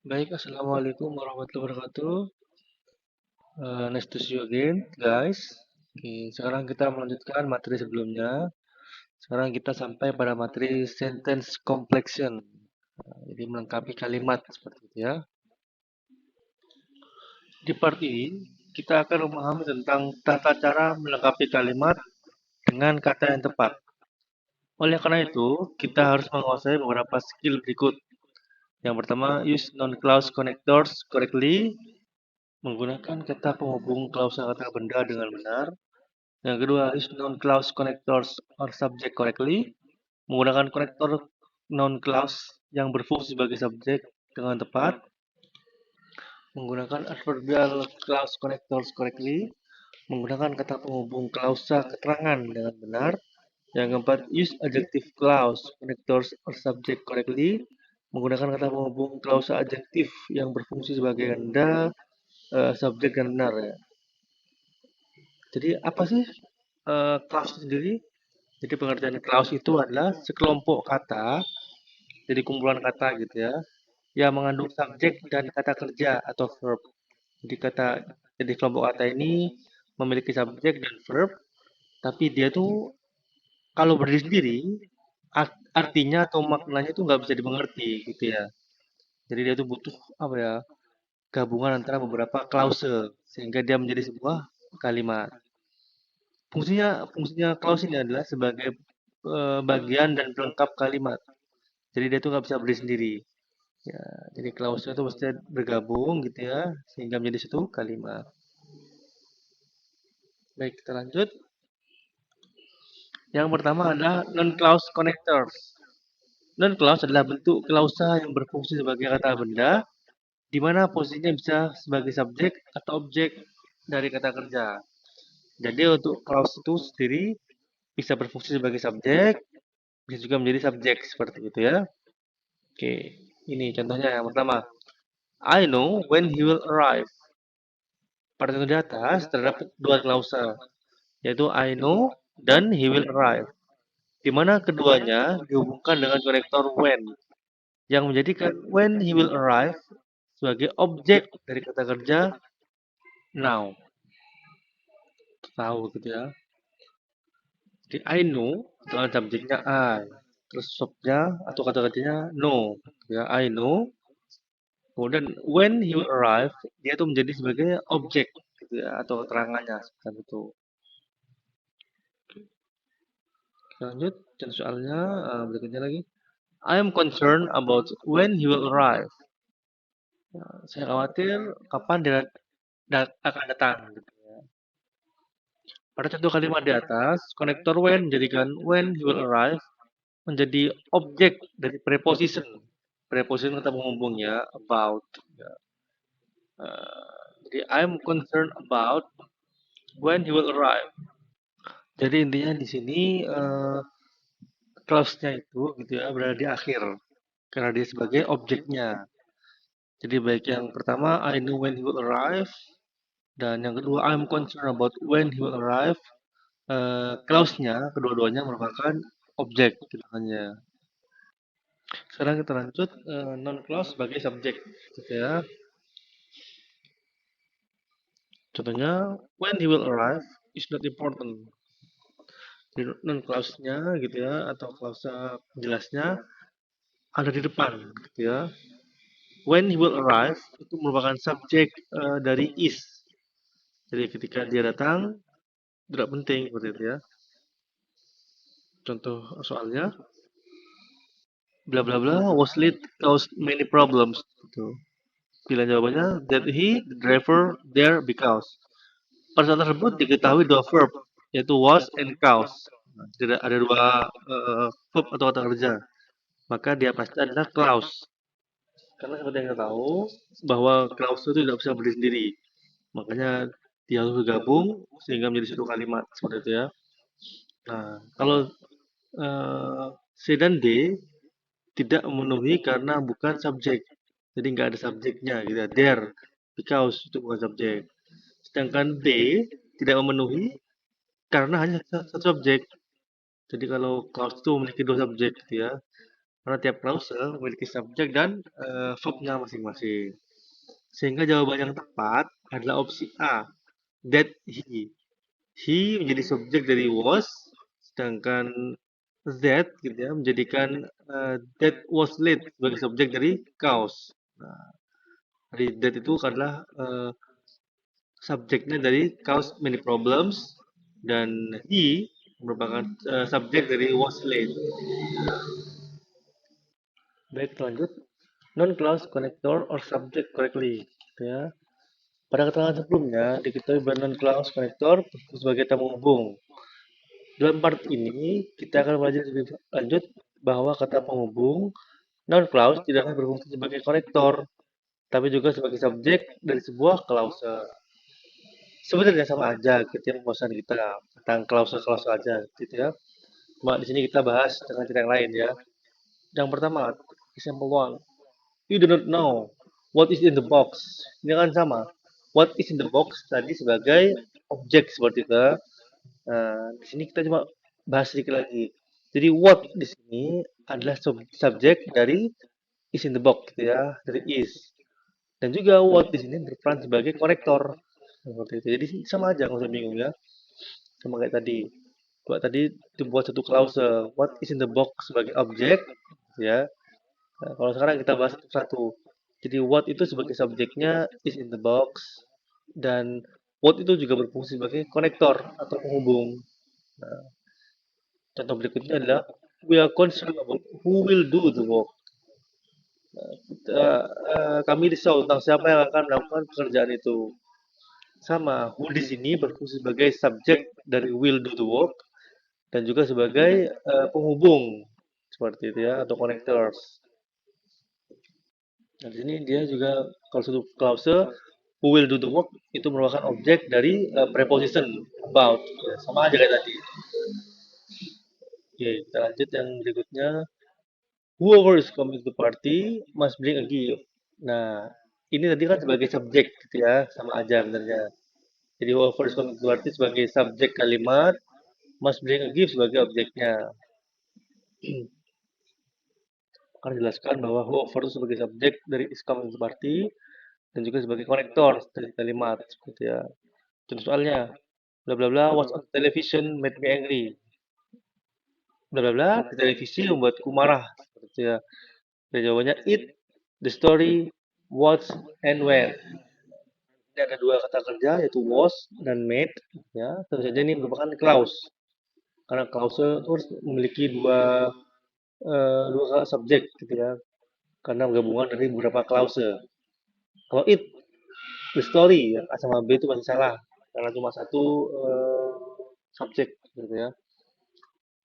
Baik, Assalamualaikum warahmatullahi wabarakatuh. Nice to see you again, guys. Oke, sekarang kita melanjutkan materi sebelumnya. Sekarang kita sampai pada materi sentence completion. Jadi melengkapi kalimat seperti itu ya. Di part ini, kita akan memahami tentang tata cara melengkapi kalimat dengan kata yang tepat. Oleh karena itu, kita harus menguasai beberapa skill berikut. Yang pertama, use non-clause connectors correctly, menggunakan kata penghubung klausa kata benda dengan benar. Yang kedua, use non-clause connectors or subject correctly, menggunakan konektor non-clause yang berfungsi sebagai subjek dengan tepat. Menggunakan adverbial clause connectors correctly, menggunakan kata penghubung klausa keterangan dengan benar. Yang keempat, use adjective clause connectors or subject correctly, menggunakan kata penghubung klausa adjektif yang berfungsi sebagai ganda subjek dan benar ya. Jadi apa sih clause sendiri? Jadi pengertian clause itu adalah sekelompok kata, jadi kumpulan kata gitu ya, yang mengandung subjek dan kata kerja atau verb. Jadi kelompok kata ini memiliki subjek dan verb, tapi dia tuh kalau berdiri sendiri artinya atau maknanya tuh nggak bisa dimengerti gitu ya. Jadi dia tuh butuh apa ya, gabungan antara beberapa klause sehingga dia menjadi sebuah kalimat. Fungsinya clause ini adalah sebagai bagian dan pelengkap kalimat. Jadi dia tuh nggak bisa berdiri sendiri. Ya, jadi clause itu mesti bergabung gitu ya, sehingga menjadi satu kalimat. Baik, kita lanjut. Yang pertama adalah non-clause connectors. Non-clause adalah bentuk klausa yang berfungsi sebagai kata benda, di mana posisinya bisa sebagai subjek atau objek dari kata kerja. Jadi untuk clause itu sendiri bisa berfungsi sebagai subjek, bisa juga menjadi subjek seperti itu ya. Oke, ini contohnya yang pertama. I know when he will arrive. Pada contoh di atas terdapat dua klausa, yaitu I know dan he will arrive, di mana keduanya dihubungkan dengan konektor when, yang menjadikan when he will arrive sebagai objek dari kata kerja now. Tahu gitu ya. Jadi I know dengan subjeknya I, terus subnya atau kata kerjanya know. Ya, I know. Kemudian when he will arrive, dia itu menjadi sebagai objek gitu ya, atau keterangannya seperti itu. Lanjut, dan soalnya berikutnya lagi. I am concerned about when he will arrive. Saya khawatir kapan dia akan datang. Gitu ya. Pada contoh kalimat di atas, konektor when menjadikan when he will arrive menjadi objek dari preposition. Preposition kata penghubungnya about. Ya. Jadi I am concerned about when he will arrive. Jadi intinya di sini clause-nya itu gitu ya berada di akhir karena dia sebagai objeknya. Jadi baik yang pertama I know when he will arrive dan yang kedua I'm concerned about when he will arrive. Clause-nya kedua-duanya merupakan objek keterangannya. Sekarang kita lanjut non clause sebagai subjek gitu ya. Contohnya when he will arrive is not important. Jadi non clause-nya gitu ya atau klausa penjelasnya ada di depan gitu ya. When he will arrive itu merupakan subjek dari is. Jadi ketika dia datang tidak penting seperti itu ya. Contoh soalnya bla bla bla was late caused many problems gitu. Pilihan jawabannya that he the driver there because. Pada saat tersebut diketahui dua verb yaitu was and cause. Nah, tidak ada dua verb atau kata kerja. Maka dia pasti adalah clause. Karena seperti yang kita tahu bahwa clause itu tidak bisa berdiri sendiri. Makanya dia harus bergabung sehingga menjadi satu kalimat seperti itu ya. Nah, kalau C dan D tidak memenuhi karena bukan subjek. Jadi nggak ada subjeknya gitu ya. There, because itu bukan subjek. Sedangkan D tidak memenuhi karena hanya satu subjek. Jadi kalau clause itu memiliki dua subjek gitu ya. Karena tiap klause memiliki subjek dan verbnya masing-masing. Sehingga jawaban yang tepat adalah opsi A, that he. He menjadi subjek dari was, sedangkan that gitu ya menjadikan that was late sebagai subjek dari cause. Nah, dari that itu adalah subjeknya dari cause many problems dan he merupakan subjek dari was late. Baik, lanjut. Non-clause connector or subject correctly. Gitu ya. Pada keterangan sebelumnya, diketahui bahwa non-clause connector sebagai kata penghubung. Dalam part ini, kita akan belajar lebih lanjut bahwa kata penghubung non-clause tidak hanya berfungsi sebagai konektor, tapi juga sebagai subjek dari sebuah klause. Sebenarnya sama aja gitu ya pembahasan kita tentang klause-klause aja gitu ya. Cuma di sini kita bahas dengan cara yang lain ya. Yang pertama, example one. You do not know what is in the box. Ini kan sama. What is in the box tadi sebagai objek seperti itu. Nah, di sini kita cuma bahas sedikit lagi. Jadi what di sini adalah subjek dari is in the box gitu ya, dari is. Dan juga what di sini berperan sebagai konektor seperti itu. Jadi sama aja nggak usah bingung ya. Sama kayak tadi. Buat tadi dibuat satu klause what is in the box sebagai objek ya. Nah, kalau sekarang kita bahas satu-satu. Jadi what itu sebagai subjeknya is in the box dan what itu juga berfungsi sebagai konektor atau penghubung. Nah, contoh berikutnya adalah we are concerned about who will do the work. Kita, kami risau tentang siapa yang akan melakukan pekerjaan itu. Sama, who di sini berfungsi sebagai subjek dari will do the work dan juga sebagai penghubung seperti itu ya atau connectors. Nah, di sini dia juga kalau suatu klause who will do the work itu merupakan objek dari preposition about. Ya, sama aja kayak tadi. Oke, kita lanjut yang berikutnya. Whoever is coming to the party must bring a gift. Nah, ini tadi kan sebagai subjek gitu ya, sama aja sebenarnya. Jadi whoever is coming to the party sebagai subjek kalimat, must bring a gift sebagai objeknya. Akan dijelaskan bahwa whoever itu sebagai subjek dari is coming to the party dan juga sebagai konektor dari kalimat seperti ya. Contoh soalnya, bla bla bla was on television made me angry. Bla bla bla di televisi membuatku marah seperti ya. Dan jawabannya it, the story, what, and where. Ini ada dua kata kerja yaitu was dan made ya. Tentu saja ini merupakan clause. Karena clause itu harus memiliki dua subjek gitu ya. Karena gabungan dari beberapa clause. Kalau it, the story ya, A sama B itu masih salah karena cuma satu subjek gitu ya.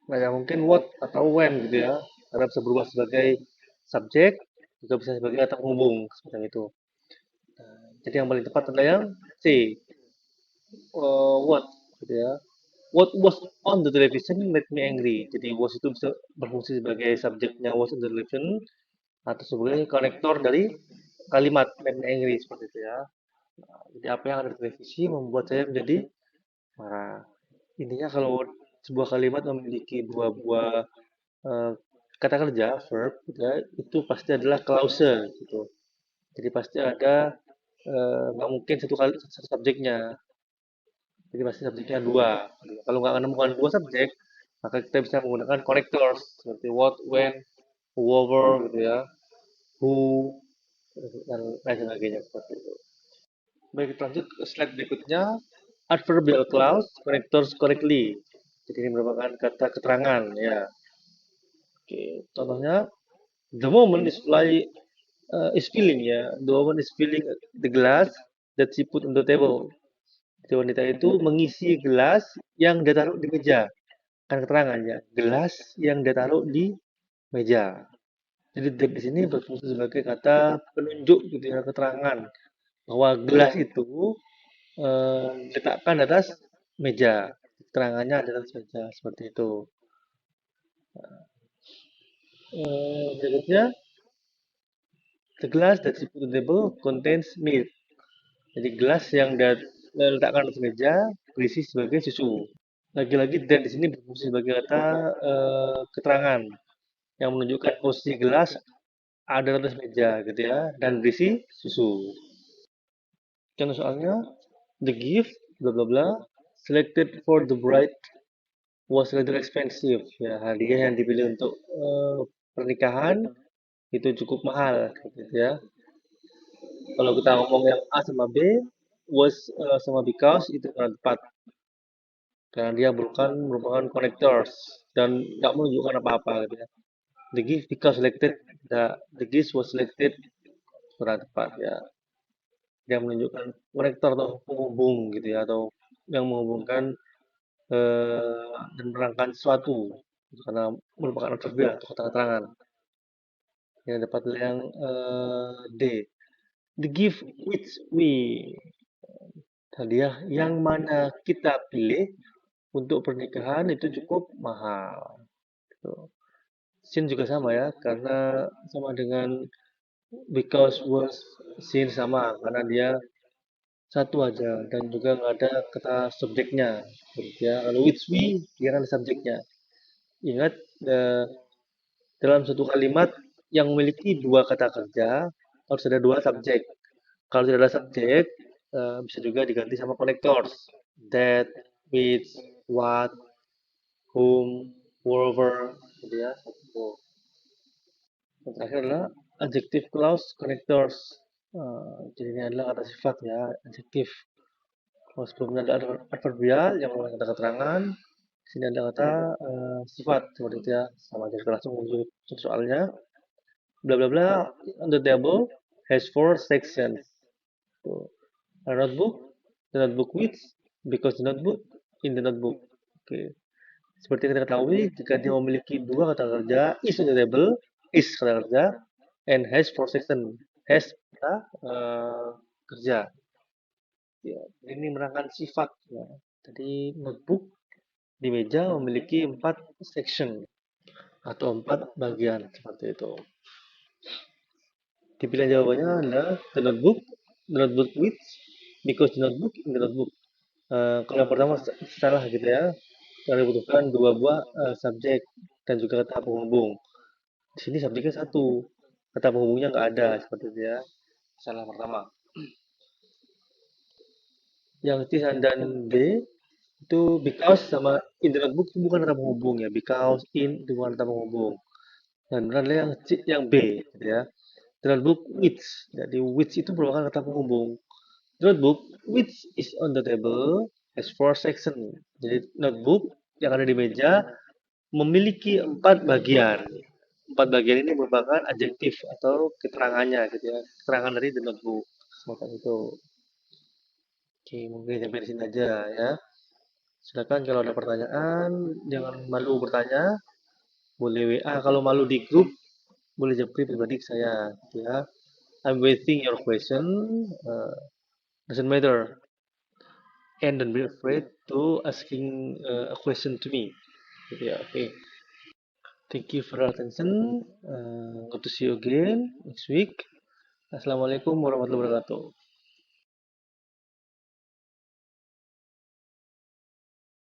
Nah, yang mungkin what atau when gitu ya. Karena bisa berubah sebagai subjek, juga bisa sebagai kata penghubung seperti itu. Jadi yang paling tepat adalah yang C, what gitu ya. What was on the television made me angry. Jadi was itu bisa berfungsi sebagai subjeknya was on the television atau sebagai konektor dari kalimat made me angry seperti itu ya. Jadi apa yang ada di televisi membuat saya menjadi marah. Intinya kalau sebuah kalimat memiliki dua buah eh, kata kerja verb gitu ya, itu pasti adalah clause gitu. Jadi pasti ada nggak mungkin satu kali satu subjeknya. Jadi pasti subjeknya dua. Kalau nggak menemukan dua subjek, maka kita bisa menggunakan connectors seperti what, when, whoever gitu ya, who dan lain sebagainya seperti itu. Baik, kita lanjut ke slide berikutnya. Adverbial clause connectors correctly. Jadi ini merupakan kata keterangan ya. Oke, contohnya the moment is is filling ya. The woman is filling the glass that she put on the table. Jadi wanita itu mengisi gelas yang dia taruh di meja. Kan keterangannya, gelas yang dia taruh di meja. Jadi that di sini berfungsi sebagai kata penunjuk gitu ya, keterangan bahwa gelas itu diletakkan di atas meja. Keterangannya ada di atas meja seperti itu. Berikutnya, the glass that she put on the table contains milk. Jadi gelas yang diletakkan di atas meja berisi sebagai susu. Lagi-lagi dan di sini berfungsi sebagai kata keterangan yang menunjukkan posisi gelas ada di atas meja gitu ya dan berisi susu. Contoh soalnya, the gift bla bla bla selected for the bride was rather expensive. Ya, hadiah yang dipilih untuk pernikahan itu cukup mahal gitu ya. Kalau kita ngomong yang A sama B, was sama because itu kurang tepat karena dia merupakan connectors dan nggak menunjukkan apa-apa gitu ya. The gift because selected, the gift was selected kurang tepat ya. Dia menunjukkan konektor atau penghubung gitu ya atau yang menghubungkan dan menerangkan sesuatu karena merupakan adverbial atau kata keterangan. Yang dapat yang D. The gift which we, hadiah yang mana kita pilih untuk pernikahan itu cukup mahal. Gitu. Sin juga sama ya, karena sama dengan because was sin sama karena dia satu aja dan juga nggak ada kata subjeknya. Gitu ya. Kalau which we dia kan ada subjeknya. Ingat eh, dalam satu kalimat yang memiliki dua kata kerja harus ada dua subjek. Kalau tidak ada subjek, bisa juga diganti sama connectors. That, which, what, whom, wherever, gitu ya. Yang terakhir adalah adjective clause connectors. Jadi ini adalah kata sifat ya, adjektif. Kalau sebelumnya ada adverbial yang menggunakan kata keterangan, di sini ada kata sifat seperti itu ya. Sama aja kita langsung menuju soalnya. Bla bla bla on the table has four sections. Tuh. A notebook, the notebook with, because the notebook, in the notebook. Oke. Seperti yang kita ketahui, jika dia memiliki dua kata kerja, is on the table, is kata kerja, and has four sections. Has kata kerja. Ya, ini menerangkan sifat. Ya. Jadi notebook di meja memiliki 4 section atau 4 bagian seperti itu. Dipilih jawabannya adalah the notebook with, because the notebook in the notebook. Kalau yang pertama salah gitu ya, yang dibutuhkan dua buah subjek dan juga kata penghubung. Di sini subjeknya satu, kata penghubungnya nggak ada seperti itu ya. Salah pertama. Yang C dan D itu because sama in the notebook itu bukan kata penghubung ya, because in itu bukan kata penghubung. Dan benar adalah yang C, yang B gitu ya. The notebook which, jadi which itu merupakan kata penghubung. The notebook which is on the table has four section. Jadi notebook yang ada di meja memiliki 4 bagian. 4 bagian ini merupakan adjektif atau keterangannya gitu ya. Keterangan dari the notebook. Semacam itu. Oke, mungkin sampai di sini aja ya. Silakan kalau ada pertanyaan, jangan malu bertanya. Boleh WA kalau malu di grup, boleh japri pribadi ke saya. Gitu ya. I'm waiting your question. Uh, doesn't matter. And don't be afraid to asking a question to me. Gitu ya. Oke. Thank you for your attention. Good to see you again next week. Assalamualaikum warahmatullahi wabarakatuh.